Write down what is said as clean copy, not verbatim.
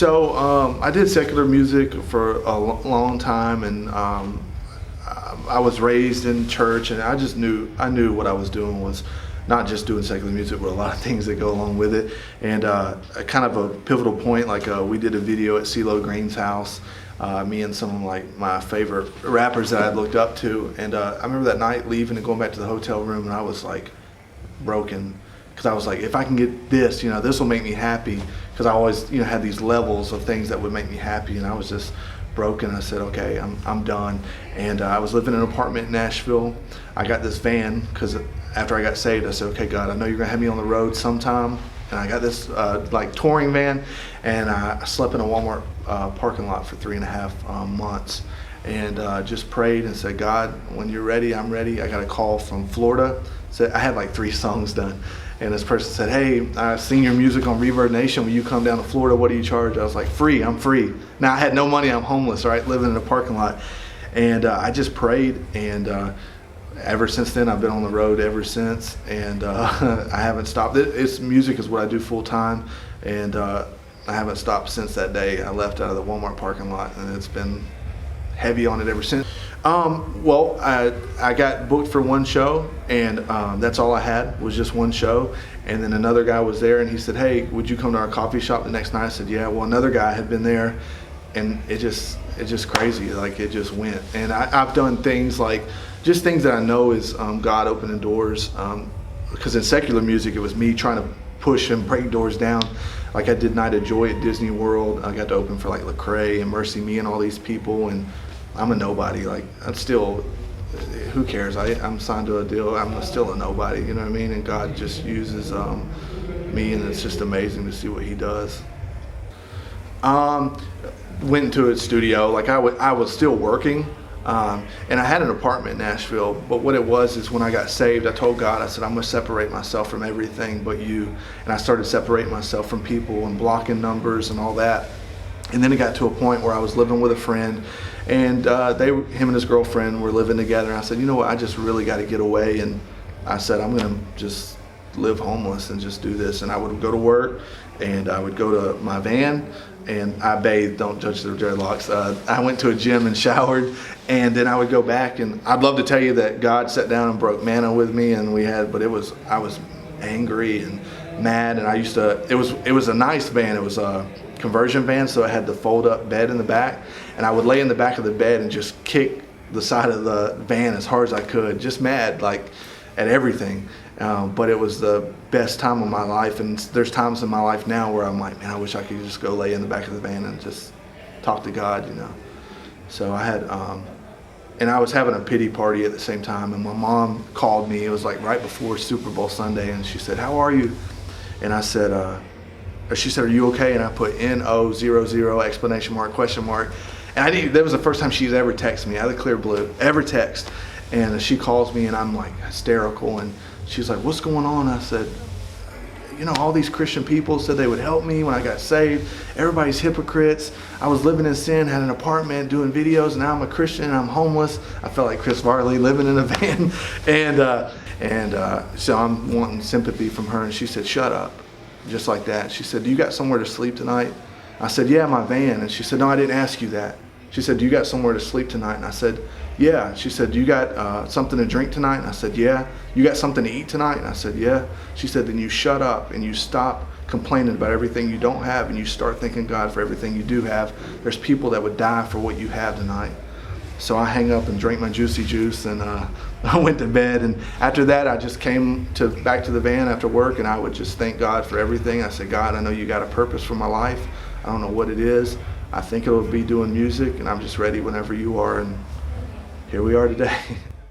I did secular music for a long time, and I was raised in church, and I knew what I was doing was not just doing secular music, but a lot of things that go along with it. And kind of a pivotal point, like we did a video at CeeLo Green's house, me and some of my favorite rappers that I'd looked up to. And I remember that night leaving and going back to the hotel room, and I was like broken, because I was like, if I can get this, this will make me happy. Because I always, had these levels of things that would make me happy, and I was just broken. I said, okay, I'm done. And I was living in an apartment in Nashville. I got this van, because after I got saved, I said, okay, God, I know you're gonna have me on the road sometime. And I got this touring van, and I slept in a Walmart parking lot for 3.5 months. And just prayed and said, God, when you're ready, I'm ready. I got a call from Florida. I had 3 songs done. And this person said, hey, I've seen your music on Reverb Nation. Will you come down to Florida? What do you charge? I was like, free, I'm free. Now I had no money, I'm homeless, right? Living in a parking lot. And I just prayed, and ever since then, I've been on the road ever since, and I haven't stopped. Music is what I do full time, and I haven't stopped since that day I left out of the Walmart parking lot, and it's been heavy on it ever since. Well, I got booked for one show, and that's all I had was just one show. And then another guy was there, and he said, hey, would you come to our coffee shop the next night? I said, yeah. Well, another guy had been there, and it's just crazy. It just went. And I've done things just things that I know is God opening doors. Because in secular music, it was me trying to push and break doors down. I did Night of Joy at Disney World. I got to open for Lecrae and Mercy Me and all these people, and I'm a nobody. I'm still, who cares? I'm signed to a deal. I'm still a nobody, you know what I mean? And God just uses me, and it's just amazing to see what He does. Went into a studio. I was still working, and I had an apartment in Nashville. But what it was is, when I got saved, I told God, I said, I'm going to separate myself from everything but you. And I started separating myself from people and blocking numbers and all that. And then it got to a point where I was living with a friend, and him and his girlfriend were living together. And I said, you know what, I just really got to get away. And I said, I'm going to just live homeless and just do this. And I would go to work, and I would go to my van, and I bathed. Don't judge the dreadlocks. I went to a gym and showered, and then I would go back. And I'd love to tell you that God sat down and broke manna with me, and but I was angry and mad. And it was a nice van. It was a conversion van, so it had the fold up bed in the back, and I would lay in the back of the bed and just kick the side of the van as hard as I could, just mad at everything. But it was the best time of my life, and there's times in my life now where I'm like, man, I wish I could just go lay in the back of the van and just talk to God, So I had, and I was having a pity party at the same time, and my mom called me. It was right before Super Bowl Sunday, and she said, how are you? And I said, she said, are you okay? And I put N-O-0-0 exclamation mark, question mark. And that was the first time she's ever texted me out of the clear blue, ever text. And she calls me, and I'm hysterical. And she's like, what's going on? I said, all these Christian people said they would help me when I got saved. Everybody's hypocrites. I was living in sin, had an apartment, doing videos, and now I'm a Christian and I'm homeless. I felt like Chris Farley living in a van. And so I'm wanting sympathy from her. And she said, shut up. Just like that. She said, do you got somewhere to sleep tonight? I said, yeah, my van. And she said, no, I didn't ask you that. She said, do you got somewhere to sleep tonight? And I said, yeah. She said, do you got something to drink tonight? And I said, yeah. You got something to eat tonight? And I said, yeah. She said, then you shut up and you stop complaining about everything you don't have, and you start thanking God for everything you do have. There's people that would die for what you have tonight. So I hang up and drank my juicy juice, and I went to bed. And after that, I just came back to the van after work, and I would just thank God for everything. I said, God, I know you got a purpose for my life. I don't know what it is. I think it'll be doing music, and I'm just ready whenever you are. And here we are today.